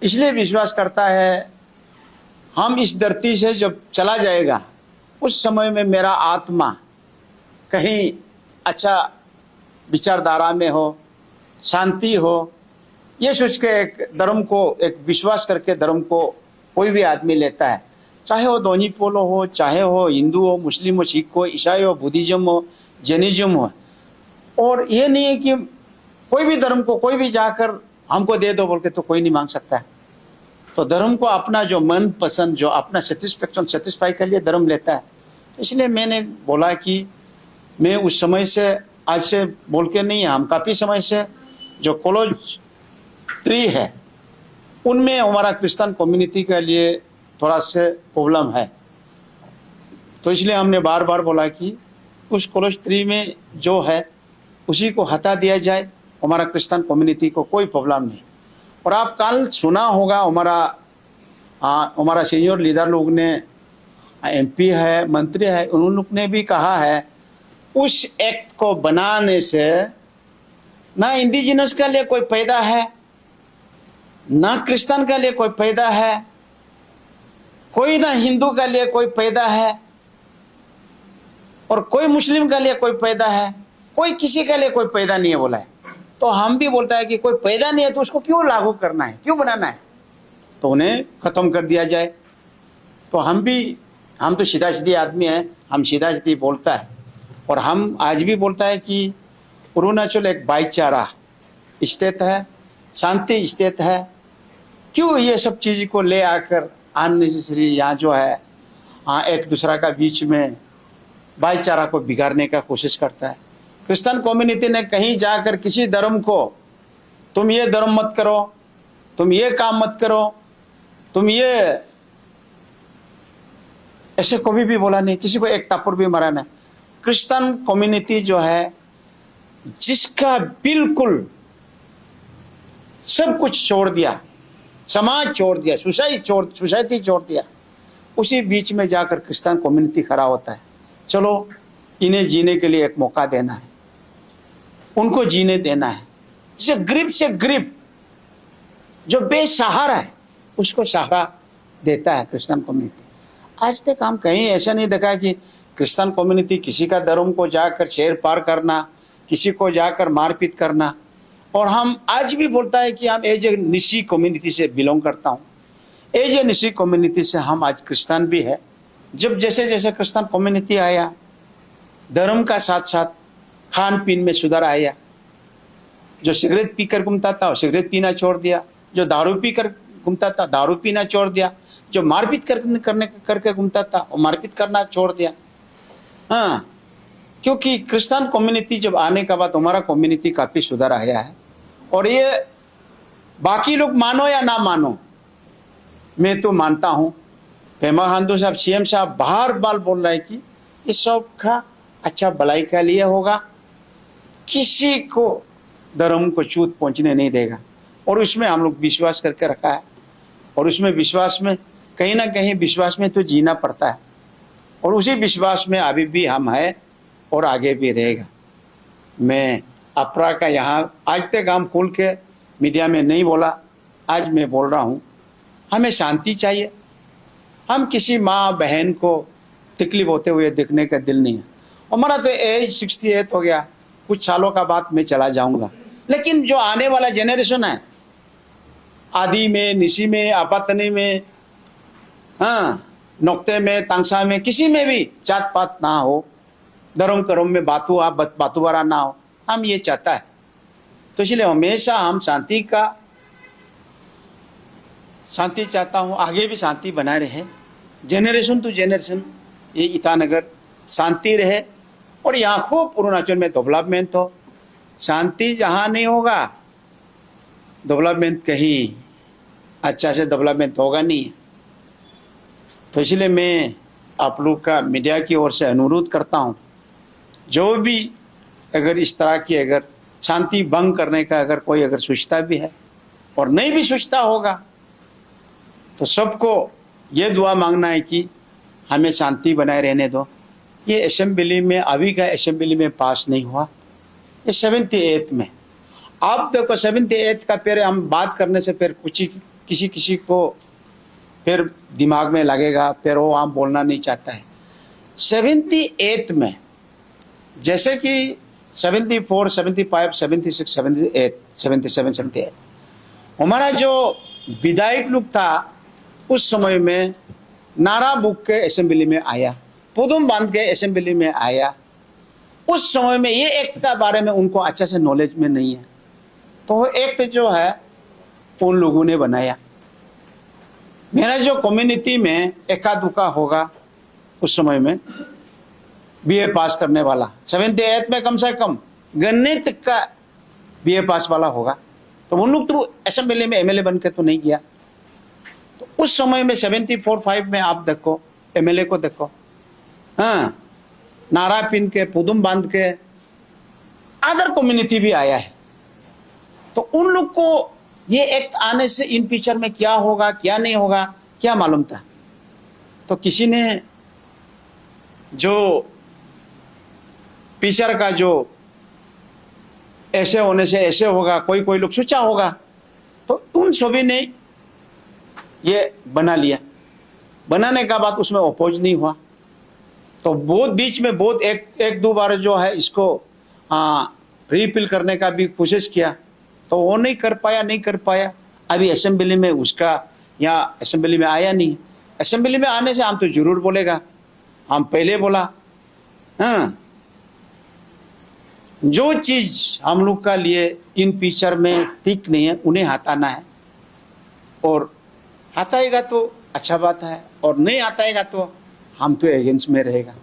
इसलिए विश्वास करता है हम इस धरती से जब चला जाएगा उस समय में मेरा आत्मा कहीं अच्छा विचारधारा में हो, शांति हो, ये सोच के एक धर्म को, एक विश्वास करके धर्म को कोई भी आदमी लेता है, चाहे वो दोनी पोलो हो, चाहे हो हिंदू हो, मुस्लिम हो, सिख हो, ईसाई हो, बुद्धिज्म हो, जैनिज्म हो। और ये नहीं है कि कोई भी धर्म को कोई भी जाकर हमको दे दो बोल के तो कोई नहीं मांग सकता है। तो धर्म को अपना जो मन पसंद, जो अपना सेटिस्फाई के लिए धर्म लेता है। इसलिए मैंने बोला कि मैं उस समय से, आज से बोल के नहीं, हम काफ़ी समय से जो कॉलेज 3 है उनमें हमारा क्रिश्चियन कम्युनिटी के लिए थोड़ा से प्रॉब्लम है। तो इसलिए हमने बार बार बोला कि उस कॉलेज 3 में जो है उसी को हटा दिया जाए, हमारा क्रिश्चियन कम्युनिटी को कोई प्रॉब्लम नहीं। और आप कल सुना होगा हमारा सीनियर लीडर लोग ने, MP है, मंत्री है, उन लोग ने भी कहा है उस एक्ट को बनाने से ना इंडिजिनस के लिए कोई फायदा है, ना क्रिश्चियन के लिए कोई फायदा है, कोई ना हिंदू के लिए कोई फायदा है, और कोई मुस्लिम के लिए कोई फायदा है, कोई किसी के लिए कोई फायदा नहीं है बोला है। तो हम भी बोलता है कि कोई फायदा नहीं है तो उसको क्यों लागू करना है, क्यों बनाना है, तो उन्हें खत्म कर दिया जाए। तो हम तो सीधा सीधी आदमी हैं, हम सीधा सीधी बोलता है। और हम आज भी बोलता है कि अरुणाचल एक भाईचारा स्टेट है, शांति स्टेट है। क्यों ये सब चीज़ को ले आकर अननेसेसरी यहाँ जो है एक दूसरा का बीच में भाईचारा को बिगाड़ने का कोशिश करता है। क्रिश्चियन कम्युनिटी ने कहीं जाकर किसी धर्म को तुम ये धर्म मत करो, तुम ये काम मत करो, तुम ये, ऐसे कभी भी बोला नहीं, किसी को एक तापुर भी मारा नहीं। क्रिश्चियन कम्युनिटी जो है जिसका बिल्कुल सब कुछ छोड़ दिया, समाज छोड़ दिया, सोसाइटी छोड़ दिया, उसी बीच में जाकर क्रिश्चियन कम्युनिटी खड़ा होता है। चलो इन्हें जीने के लिए एक मौका देना है, उनको जीने देना है। जो गरीब से गरीब, जो बेसहारा है, उसको सहारा देता है क्रिश्चियन कम्युनिटी। आज तक हम कहीं ऐसा नहीं देखा कि क्रिश्चियन कम्युनिटी किसी का धर्म को जाकर शेर पार करना, किसी को जाकर मारपीट करना। और हम आज भी बोलता है कि हम एज ए निशी कम्युनिटी से बिलोंग करता हूँ, एज ए निशी कम्युनिटी से हम आज क्रिश्चियन भी है। जब जैसे जैसे क्रिश्चियन कम्युनिटी आया, धर्म का साथ साथ खान पीन में सुधार आया। जो सिगरेट पीकर घूमता था वो सिगरेट पीना छोड़ दिया, जो दारू पीकर घूमता था दारू पीना छोड़ दिया, जो मारपीट करके घूमता था वो मारपीट करना छोड़ दिया। हाँ, क्योंकि क्रिश्चियन कम्युनिटी जब आने के बाद हमारा कम्युनिटी काफ़ी सुधार आया है। और ये बाकी लोग मानो या ना मानो, मैं तो मानता हूँ। पेमा खांडू साहब, CM साहब बार बार बोल रहे हैं कि इस सब का अच्छा भलाई के लिए होगा, किसी को धर्म को चूत पहुँचने नहीं देगा। और उसमें हम लोग विश्वास करके रखा है। और उसमें विश्वास में कहीं ना कहीं विश्वास में तो जीना पड़ता है। और उसी विश्वास में अभी भी हम हैं और आगे भी रहेगा। मैं अपरा का यहाँ आज तक हम खुल के मीडिया में नहीं बोला, आज मैं बोल रहा हूँ, हमें शांति चाहिए। हम किसी माँ बहन को तकलीफ होते हुए देखने का दिल नहीं है। हमारा तो एज 68 हो गया, कुछ सालों का बाद मैं चला जाऊँगा। लेकिन जो आने वाला जेनरेशन है, आदि में, निशी में, आपातनी में, हाँ, नोक्ते में, तांगसा में, किसी में भी जात पात ना हो, धर्म कर्म में बातुबारा ना हो, हम ये चाहता है। तो इसलिए हमेशा हम शांति चाहता हूँ, आगे भी शांति बनाए रहे, जेनरेशन टू जेनरेशन ये ईटानगर शांति रहे। और यहाँ खूब अरुणाचल में डेवलपमेंट हो। शांति जहाँ नहीं होगा, डेवलपमेंट कहीं अच्छा से डेवलपमेंट होगा नहीं। तो इसलिए मैं आप लोग का मीडिया की ओर से अनुरोध करता हूँ, जो भी अगर इस तरह की अगर शांति भंग करने का अगर कोई अगर सोचता भी है और नहीं भी सोचता होगा, तो सबको ये दुआ मांगना है कि हमें शांति बनाए रहने दो। ये असेंबली में, अभी का असेंबली में पास नहीं हुआ, ये 78 में। आप देखो 78 का फिर हम बात करने से फिर कुछ ही किसी किसी को फिर दिमाग में लगेगा, फिर वो आप बोलना नहीं चाहता है। 78 में जैसे कि 74, 75, 76, 78, 77, 78 हमारा जो विधायक लोग था उस समय में नारा बुक के असेंबली में आया, पुदुम बांध के असेंबली में आया। उस समय में ये एक्ट का बारे में उनको अच्छे से नॉलेज में नहीं है, तो वो एक्ट जो है उन लोगों ने बनाया। मेरा जो कम्युनिटी में एका दुका होगा उस समय में बीए पास करने वाला, 78 में कम से कम गणित का बीए पास वाला होगा, तो उन लोग तो असेंबली में एमएलए बन के तो नहीं किया। तो उस समय में 74, 5 में आप देखो एमएलए को देखो, हाँ नारा पिन के पुदुम बांध के अदर कम्युनिटी भी आया है। तो उन लोग को ये एक्ट आने से इन फ्यूचर में क्या होगा क्या नहीं होगा क्या मालूम था। तो किसी ने जो फ्यूचर का जो ऐसे होने से ऐसे होगा, कोई लोग सोचा होगा, तो उन सभी ने ये बना लिया। बनाने का बाद उसमें अपोज नहीं हुआ, तो बहुत बीच में बहुत एक दो बार जो है इसको रिपील करने का भी कोशिश किया, तो वो नहीं कर पाया। अभी असेंबली में उसका यहाँ असेंबली में आया नहीं। असेंबली में आने से हम तो जरूर बोलेगा, हम पहले बोला। हाँ, जो चीज हम लोग का लिए इन फ्यूचर में ठीक नहीं है उन्हें हटाना है, और हटाएगा तो अच्छा बात है, और नहीं हटाएगा तो हम तो एगेंस्ट में रहेगा।